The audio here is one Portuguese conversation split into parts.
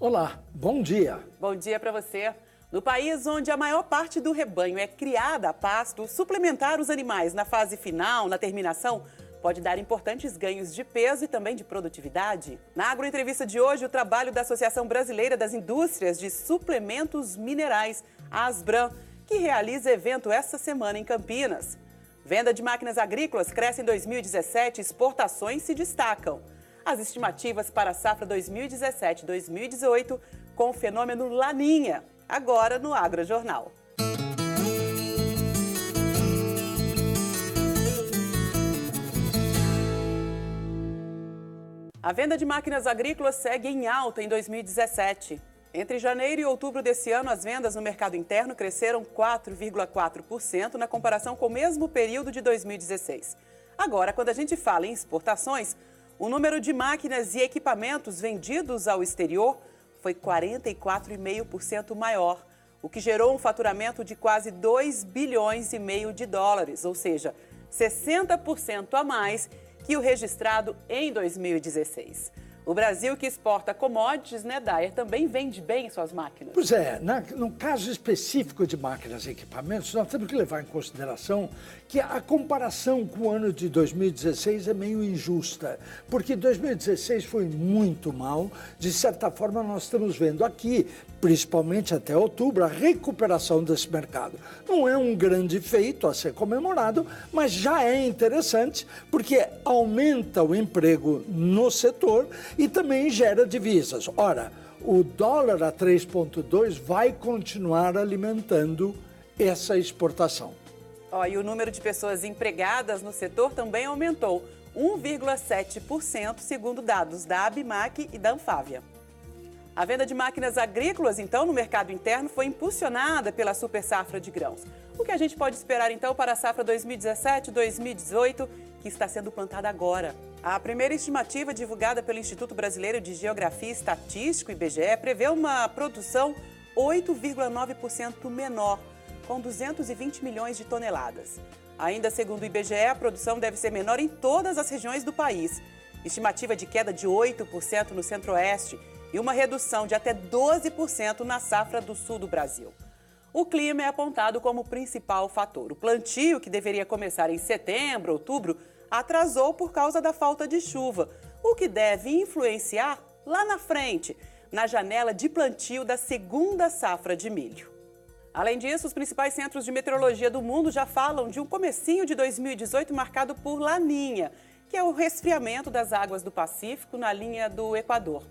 Olá, bom dia. Bom dia para você. No país onde a maior parte do rebanho é criada a pasto, suplementar os animais na fase final, na terminação, pode dar importantes ganhos de peso e também de produtividade. Na agroentrevista de hoje, o trabalho da Associação Brasileira das Indústrias de Suplementos Minerais, a Asbram, que realiza evento esta semana em Campinas. Venda de máquinas agrícolas cresce em 2017 e exportações se destacam. As estimativas para a safra 2017-2018 com o fenômeno Laninha, agora no AgroJornal. A venda de máquinas agrícolas segue em alta em 2017. Entre janeiro e outubro desse ano, as vendas no mercado interno cresceram 4,4% na comparação com o mesmo período de 2016. Agora, quando a gente fala em exportações, o número de máquinas e equipamentos vendidos ao exterior foi 44,5% maior, o que gerou um faturamento de quase 2,5 bilhões de dólares, ou seja, 60% a mais que o registrado em 2016. O Brasil, que exporta commodities, né, Dayer, também vende bem suas máquinas. Pois é, no caso específico de máquinas e equipamentos, nós temos que levar em consideração que a comparação com o ano de 2016 é meio injusta, porque 2016 foi muito mal. De certa forma, nós estamos vendo aqui, principalmente até outubro, a recuperação desse mercado. Não é um grande feito a ser comemorado, mas já é interessante, porque aumenta o emprego no setor e também gera divisas. Ora, o dólar a 3,2 vai continuar alimentando essa exportação. E o número de pessoas empregadas no setor também aumentou 1,7%, segundo dados da ABIMAQ e da Anfávia. A venda de máquinas agrícolas, então, no mercado interno foi impulsionada pela super safra de grãos. O que a gente pode esperar, então, para a safra 2017-2018, que está sendo plantada agora? A primeira estimativa divulgada pelo Instituto Brasileiro de Geografia e Estatística, IBGE, prevê uma produção 8,9% menor, com 220 milhões de toneladas. Ainda segundo o IBGE, a produção deve ser menor em todas as regiões do país. Estimativa de queda de 8% no centro-oeste e uma redução de até 12% na safra do sul do Brasil. O clima é apontado como o principal fator. O plantio, que deveria começar em setembro, outubro, atrasou por causa da falta de chuva, o que deve influenciar lá na frente, na janela de plantio da segunda safra de milho. Além disso, os principais centros de meteorologia do mundo já falam de um comecinho de 2018 marcado por Laninha, que é o resfriamento das águas do Pacífico na linha do Equador.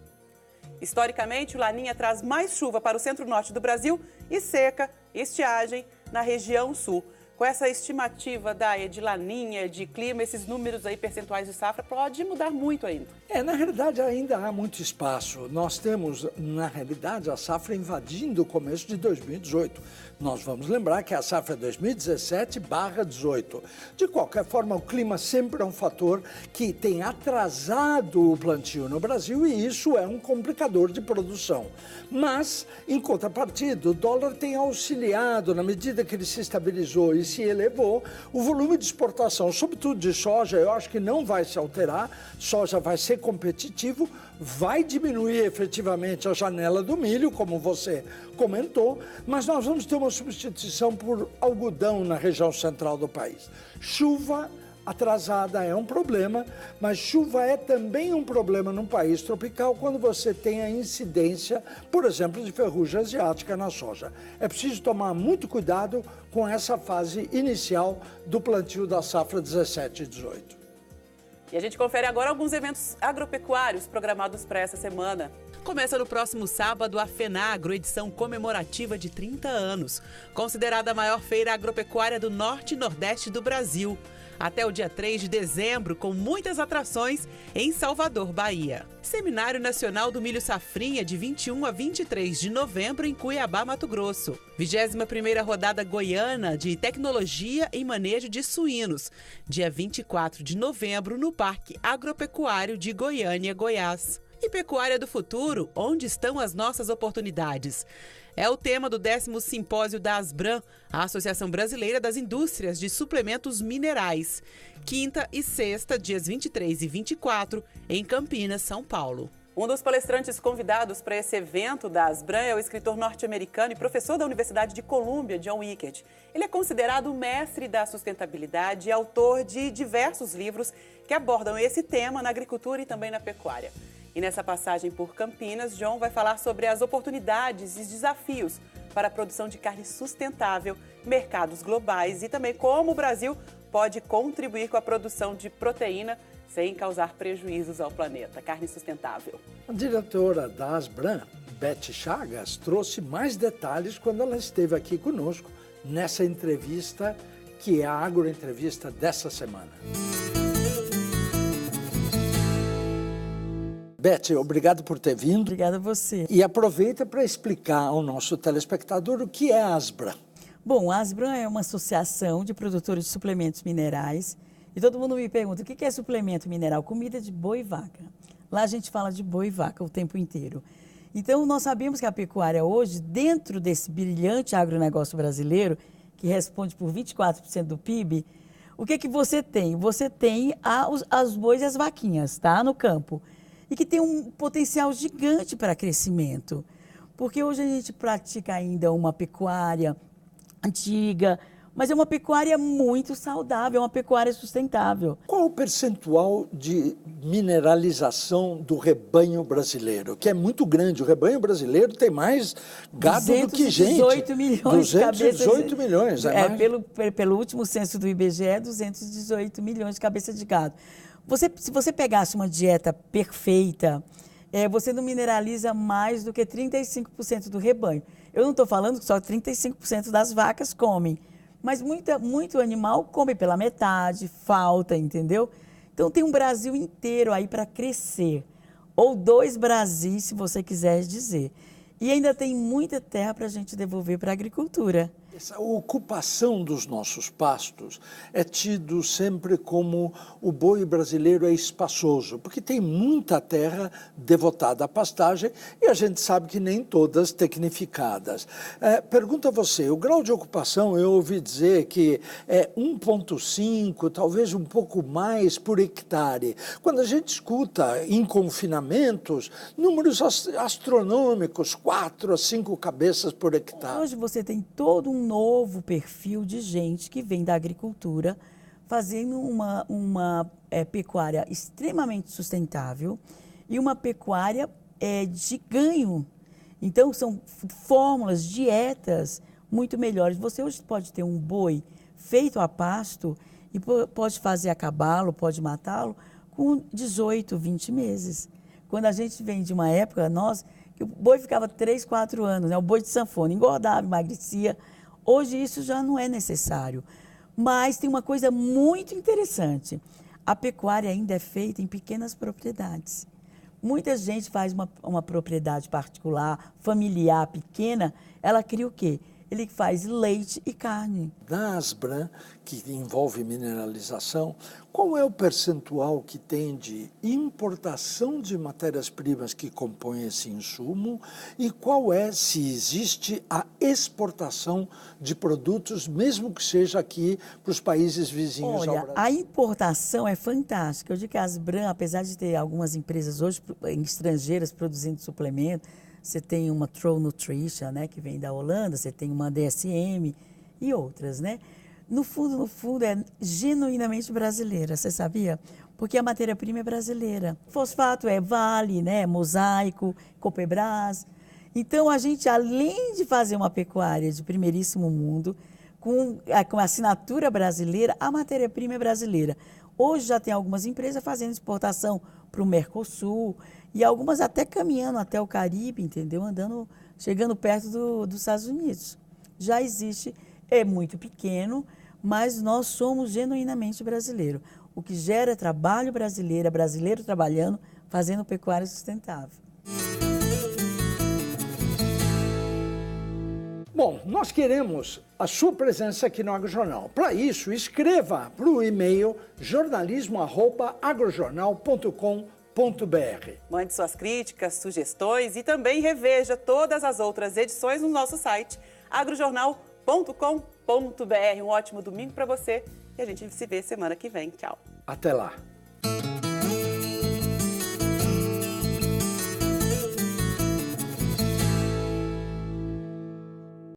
Historicamente, o Laninha traz mais chuva para o centro-norte do Brasil e seca, estiagem, na região sul. Com essa estimativa de Laninha, de clima, esses números aí percentuais de safra pode mudar muito ainda. Na realidade, ainda há muito espaço. Nós temos, na realidade, a safra invadindo o começo de 2018. Nós vamos lembrar que a safra é 2017/18. De qualquer forma, o clima sempre é um fator que tem atrasado o plantio no Brasil e isso é um complicador de produção. Mas, em contrapartida, o dólar tem auxiliado, na medida que ele se estabilizou e se elevou, o volume de exportação, sobretudo de soja, eu acho que não vai se alterar, soja vai ser competitivo, vai diminuir efetivamente a janela do milho, como você comentou, mas nós vamos ter uma substituição por algodão na região central do país. Chuva atrasada é um problema, mas chuva é também um problema num país tropical quando você tem a incidência, por exemplo, de ferrugem asiática na soja. É preciso tomar muito cuidado com essa fase inicial do plantio da safra 17 e 18. E a gente confere agora alguns eventos agropecuários programados para essa semana. Começa no próximo sábado a FENAGRO, edição comemorativa de 30 anos, considerada a maior feira agropecuária do norte e nordeste do Brasil. Até o dia 3 de dezembro, com muitas atrações em Salvador, Bahia. Seminário Nacional do Milho Safrinha, de 21 a 23 de novembro, em Cuiabá, Mato Grosso. 21ª Rodada Goiana de Tecnologia em Manejo de Suínos, dia 24 de novembro, no Parque Agropecuário de Goiânia, Goiás. E Pecuária do Futuro, onde estão as nossas oportunidades? É o tema do 10º Simpósio da Asbram, a Associação Brasileira das Indústrias de Suplementos Minerais. Quinta e sexta, dias 23 e 24, em Campinas, São Paulo. Um dos palestrantes convidados para esse evento da Asbram é o escritor norte-americano e professor da Universidade de Colômbia, John Wickert. Ele é considerado o mestre da sustentabilidade e autor de diversos livros que abordam esse tema na agricultura e também na pecuária. E nessa passagem por Campinas, John vai falar sobre as oportunidades e desafios para a produção de carne sustentável, mercados globais e também como o Brasil pode contribuir com a produção de proteína sem causar prejuízos ao planeta. Carne sustentável. A diretora da Asbram, Beth Chagas, trouxe mais detalhes quando ela esteve aqui conosco nessa entrevista, que é a agroentrevista dessa semana. Beth, obrigado por ter vindo. Obrigada a você. E aproveita para explicar ao nosso telespectador o que é a Asbram. Bom, a Asbram é uma associação de produtores de suplementos minerais. E todo mundo me pergunta, o que é suplemento mineral? Comida de boi e vaca. Lá a gente fala de boi e vaca o tempo inteiro. Então, nós sabemos que a pecuária hoje, dentro desse brilhante agronegócio brasileiro, que responde por 24% do PIB, o que você tem? Você tem os bois e as vaquinhas, tá? No campo. E que tem um potencial gigante para crescimento. Porque hoje a gente pratica ainda uma pecuária antiga, mas é uma pecuária muito saudável, é uma pecuária sustentável. Qual o percentual de mineralização do rebanho brasileiro? Que é muito grande. O rebanho brasileiro tem mais gado do que gente. 218 milhões de cabeças. 218 milhões. Pelo último censo do IBGE, 218 milhões de cabeças de gado. Se você pegasse uma dieta perfeita, você não mineraliza mais do que 35% do rebanho. Eu não estou falando que só 35% das vacas comem. Mas muito animal come pela metade, falta, entendeu? Então tem um Brasil inteiro aí para crescer. Ou 2 Brasis, se você quiser dizer. E ainda tem muita terra para a gente devolver para a agricultura. Essa ocupação dos nossos pastos é tido sempre como o boi brasileiro é espaçoso, porque tem muita terra devotada à pastagem e a gente sabe que nem todas tecnificadas. Pergunto a você, o grau de ocupação, eu ouvi dizer que é 1,5, talvez um pouco mais por hectare. Quando a gente escuta em confinamentos, números astronômicos, 4 a 5 cabeças por hectare. Hoje você tem todo um novo perfil de gente que vem da agricultura fazendo uma pecuária extremamente sustentável e uma pecuária de ganho. Então, são fórmulas, dietas muito melhores. Você hoje pode ter um boi feito a pasto e pode fazer a cavalo, pode matá-lo com 18, 20 meses. Quando a gente vem de uma época, que o boi ficava 3, 4 anos, né? O boi de sanfona engordava, emagrecia. Hoje isso já não é necessário. Mas tem uma coisa muito interessante. A pecuária ainda é feita em pequenas propriedades. Muita gente faz uma propriedade particular, familiar, pequena, ela cria o quê? Ele faz leite e carne. Da Asbram, que envolve mineralização, qual é o percentual que tem de importação de matérias-primas que compõem esse insumo e qual é, se existe, a exportação de produtos, mesmo que seja aqui para os países vizinhos ao Brasil? A importação é fantástica. Eu digo que a Asbram, apesar de ter algumas empresas hoje estrangeiras produzindo suplemento, você tem uma Tro Nutrition, né, que vem da Holanda, você tem uma DSM e outras, né? No fundo, é genuinamente brasileira, você sabia? Porque a matéria-prima é brasileira. Fosfato é Vale, né, Mosaico, Copebras. Então, a gente, além de fazer uma pecuária de primeiríssimo mundo, com a assinatura brasileira, a matéria-prima é brasileira. Hoje já tem algumas empresas fazendo exportação para o Mercosul e algumas até caminhando até o Caribe, entendeu? Chegando perto dos Estados Unidos. Já existe, é muito pequeno, mas nós somos genuinamente brasileiros. O que gera trabalho brasileiro, é brasileiro trabalhando, fazendo pecuária sustentável. Bom, nós queremos a sua presença aqui no AgroJornal. Para isso, escreva para o e-mail jornalismo@agrojornal.com.br. Mande suas críticas, sugestões e também reveja todas as outras edições no nosso site agrojornal.com.br. Um ótimo domingo para você e a gente se vê semana que vem. Tchau. Até lá.